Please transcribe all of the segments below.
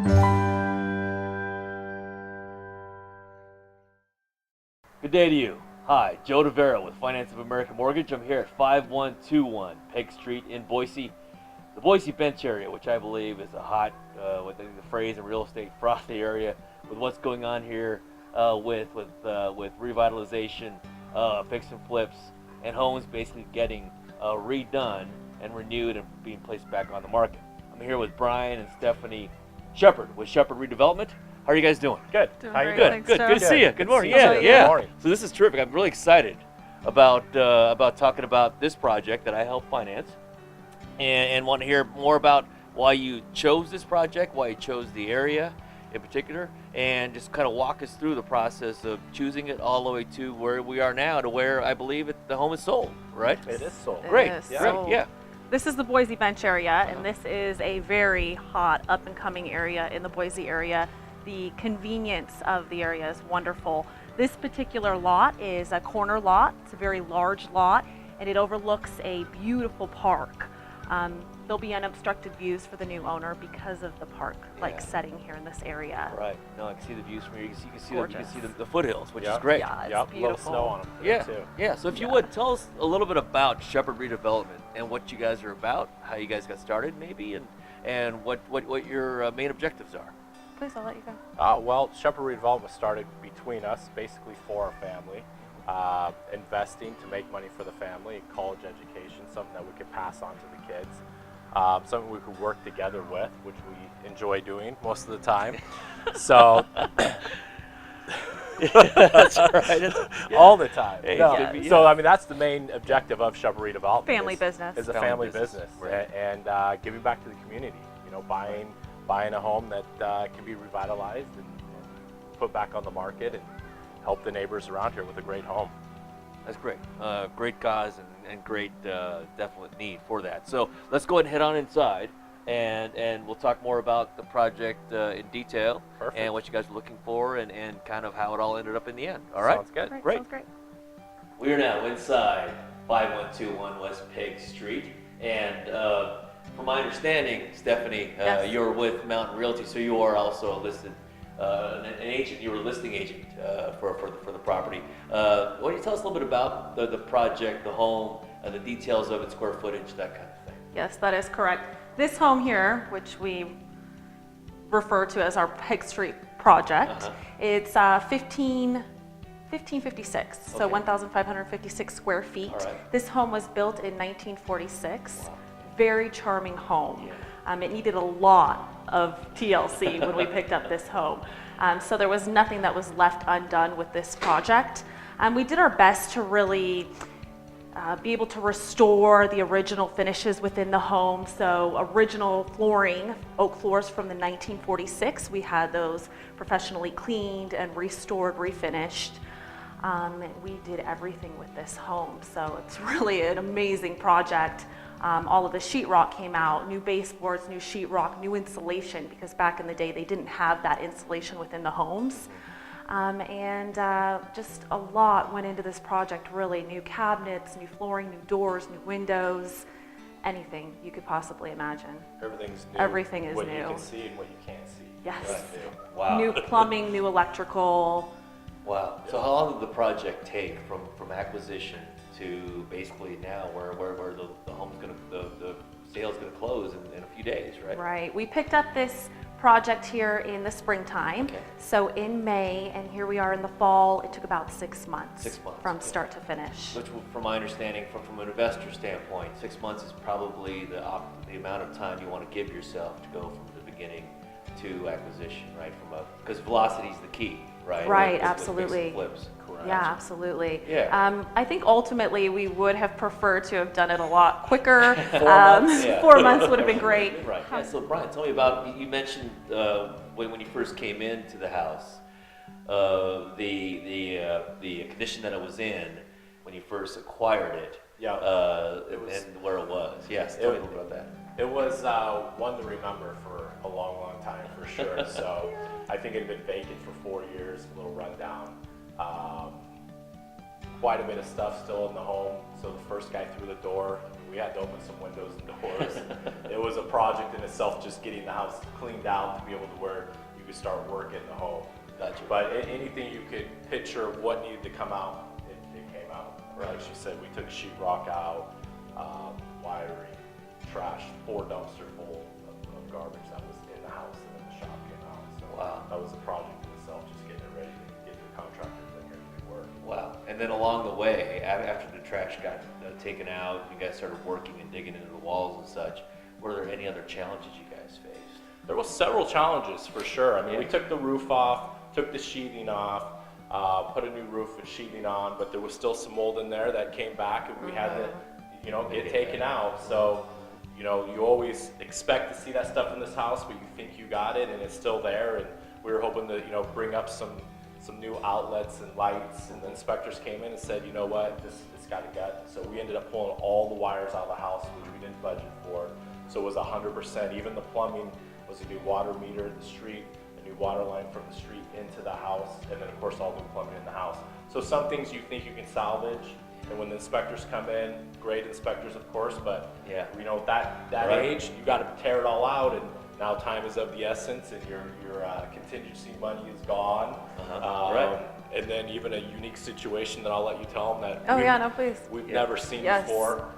Good day to you. Hi, Joe DeVera with Finance of America Mortgage. I'm here at 5121 Peg Street in Boise, the Boise Bench area, which I believe is a hot, with the phrase in real estate, frothy area, with what's going on here with revitalization, fix and flips, and homes basically getting redone and renewed and being placed back on the market. I'm here with Brian and Stephanie Shepard with Shepard Redevelopment. How are you guys doing? Good. Doing How you great, doing? thanks, Good. Joe. Good to see you. Good morning. to see Yeah, you. yeah. Good morning. So this is terrific. I'm really excited about talking about this project that I help finance, and want to hear more about why you chose this project, why you chose the area in particular, and just kind of walk us through the process of choosing it all the way to where we are now, to where I believe the home is sold. Right? It is sold. Great. It is Great. sold. Yeah. This is the Boise Bench area, and this is a very hot, up-and-coming area in the Boise area. The convenience of the area is wonderful. This particular lot is a corner lot. It's a very large lot, and it overlooks a beautiful park. There'll be unobstructed views for the new owner because of the park-like Yeah. setting here in this area. Right. No, I can see the views from here. You can see Gorgeous. the foothills, which is Yep. great. Yeah, it's Yep. beautiful. Little snow on them. Yeah, Too. yeah. So if you Yeah. would, tell us a little bit about Shepard Redevelopment and what you guys are about, how you guys got started maybe, and what your main objectives are. Please, I'll let you go. Well, Shepard Redevelopment started between us, basically for our family, investing to make money for the family, college education, something that we could pass on to the kids, something we could work together with, which we enjoy doing most of the time. So That's right. all the time. Hey, No. it could be, So yeah. I mean, that's the main objective of Shepard Redevelopment. Family is- business. Is a Family family business, business, right. and giving back to the community. You know, buying a home that can be revitalized and put back on the market and help the neighbors around here with a great home. That's great. Great cause and great definite need for that. So let's go ahead and head on inside, and we'll talk more about the project in detail. Perfect. And what you guys are looking for, and kind of how it all ended up in the end. All right? Sounds good. Great. Sounds great. We are now inside 5121 West Peg Street, and from my understanding, Stephanie, Yes. you're with Mountain Realty, so you are also a listed an agent. You were a listing agent for the property. Why don't you tell us a little bit about the project, the home, the details of it, square footage, that kind of thing. Yes, that is correct. This home here, which we refer to as our Peg Street project, Uh-huh. it's 1556, so Okay. 1,556 square feet. All right. This home was built in 1946. Wow. Very charming home. Yeah. It needed a lot of TLC when we picked up this home. So there was nothing that was left undone with this project. We did our best to really be able to restore the original finishes within the home. So original flooring, oak floors from the 1946, we had those professionally cleaned and restored, refinished. We did everything with this home, so it's really an amazing project. All of the sheetrock came out, new baseboards, new sheetrock, new insulation, because back in the day they didn't have that insulation within the homes. Just a lot went into this project, really. New cabinets, new flooring, new doors, new windows, anything you could possibly imagine. Everything's new. Everything is what you new. can see and what you can't see. Yes. That's new. Wow. New plumbing, new electrical. Wow. So how long did the project take from acquisition to basically now where the home's gonna the sale's gonna close in a few days, right? Right. We picked up this project here in the springtime. Okay. So in May, and here we are in the fall, it took about 6 months. 6 months, From okay. start to finish. Which, from my understanding, from an investor standpoint, 6 months is probably the amount of time you want to give yourself to go from the beginning to acquisition, right? Because velocity is the key, right? Right, With fix and absolutely. flips. Correct. Yeah, absolutely. Yeah. I think ultimately we would have preferred to have done it a lot quicker. 4 months, yeah. 4 months would have been great. Right. Yeah. So Brian, tell me about, you mentioned when you first came into the house, the condition that it was in when you first acquired it. Yeah. And where it was. Yes. Tell me a little bit about that. It was one to remember for a long, long time, for sure. So I think it had been vacant for 4 years, a little rundown. Quite a bit of stuff still in the home. So the first guy through the door, we we had to open some windows and doors. It was a project in itself, just getting the house cleaned out to be able to where you could start work in the home. Gotcha. But anything you could picture of what needed to come out, it came out. Like she said, we took sheetrock out, wiring, trash, 4 dumpster full of garbage that was in the house, and then the shop came out. So Wow. that was a project in itself, just getting it ready to get the contractors in here to do work. Wow. And then along the way, after the trash got taken out, you guys started working and digging into the walls and such, were there any other challenges you guys faced? There was several challenges for sure. I mean, we Yeah. took the roof off, took the sheathing off, put a new roof and sheathing on, but there was still some mold in there that came back and we had to, get taken out. So, you always expect to see that stuff in this house, but you think you got it and it's still there. And we were hoping to, bring up some new outlets and lights, and the inspectors came in and said, you know what, this got to gut. So we ended up pulling all the wires out of the house, which we didn't budget for. So it was 100%. Even the plumbing was a new water meter in the street, a new water line from the street into the house, and then of course all new plumbing in the house. So some things you think you can salvage, and when the inspectors come in, great inspectors of course, but Yeah. that Right. age, you got to tear it all out, and now time is of the essence, and your contingency money is gone. Right. And then even a unique situation that I'll let you tell them that Oh, yeah, no, please. we've Yeah. never seen Yes. before.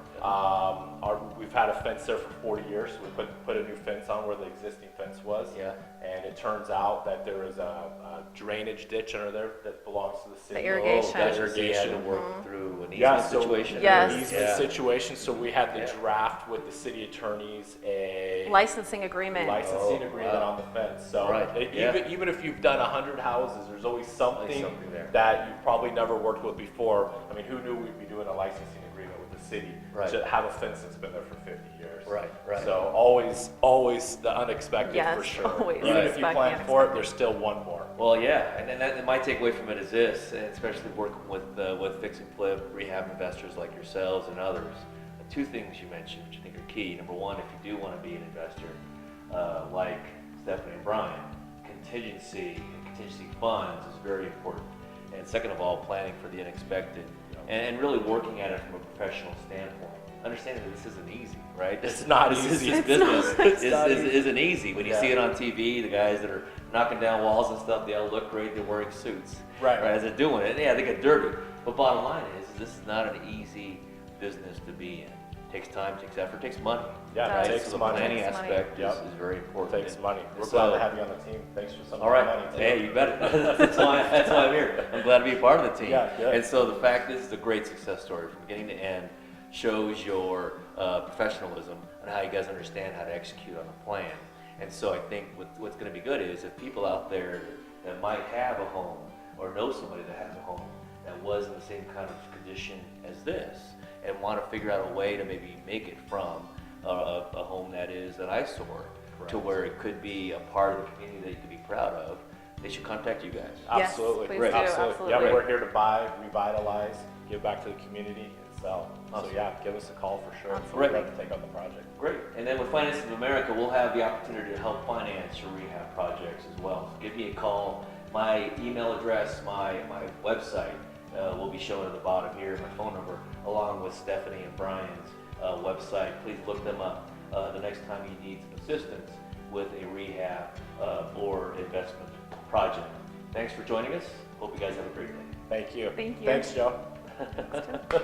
We've had a fence there for 40 years. We put a new fence on where the existing fence was. Yeah. And it turns out that there is a drainage ditch under there that belongs to the city. The irrigation. Oh, gotcha. So you had to Irrigation. work through an Yeah, easement so situation? Yes. an easement Yeah. situation, so we had to Yeah. draft with the city attorneys a Licensing agreement. licensing Oh, agreement wow. on the fence. So Right, yeah. even if you've done 100 houses, there's always something something there. that you've probably never worked with before. I mean, who knew we'd be doing a licensing agreement with the city Right. to have a fence that's been there for 50 years? Right, right. So always the unexpected Yes, for sure. always Even if expect you the plan for it, unexpected. there's still one more. Well, yeah, and my takeaway from it is this, and especially working with fix and flip rehab investors like yourselves and others. Two things you mentioned, which I think are key. Number one, if you do want to be an investor, like Stephanie and Brian, contingency and contingency funds is very important. And second of all, planning for the unexpected, and really working at it from a professional standpoint. Understanding that this isn't easy, right? It's not this easy. This It's business not. It's not easy. isn't easy. When you Yeah. see it on TV, the guys that are knocking down walls and stuff, they all look great. They're wearing suits, Right. as they're doing it. Yeah, they get dirty. But bottom line is, this is not an easy business to be in. It takes time, takes effort, takes money. Yeah, Right. it takes So the money. planning Takes money. aspect Yep. is very It important. takes money. We're So- glad to have you on the team. Thanks for some All of the right. money too. Hey, you bet it. that's why I'm here. I'm glad to be a part of the team. Yeah, good. And so the fact this is a great success story from beginning to end, shows your professionalism and how you guys understand how to execute on a plan. And so I think what's going to be good is if people out there that might have a home or know somebody that has a home that was in the same kind of condition as this and want to figure out a way to maybe make it from a home that is an eyesore to Correct. where it could be a part of the community that you could be proud of, they should contact you guys. Yes, Absolutely. please do, Absolutely. Yeah, absolutely. we're here to buy, revitalize, give back to the community, and sell. Awesome. So yeah, give us a call for sure. Absolutely. We'd love to take on the project. Great. And then with Finance of America, we'll have the opportunity to help finance your rehab projects as well. So give me a call. My email address, my website will be shown at the bottom here, my phone number, along with Stephanie and Brian's website. Please look them up the next time you need some assistance with a rehab or investment project. Thanks for joining us. Hope you guys have a great day. Thank you. Thank you. Thanks, Joe. Thanks, Tim.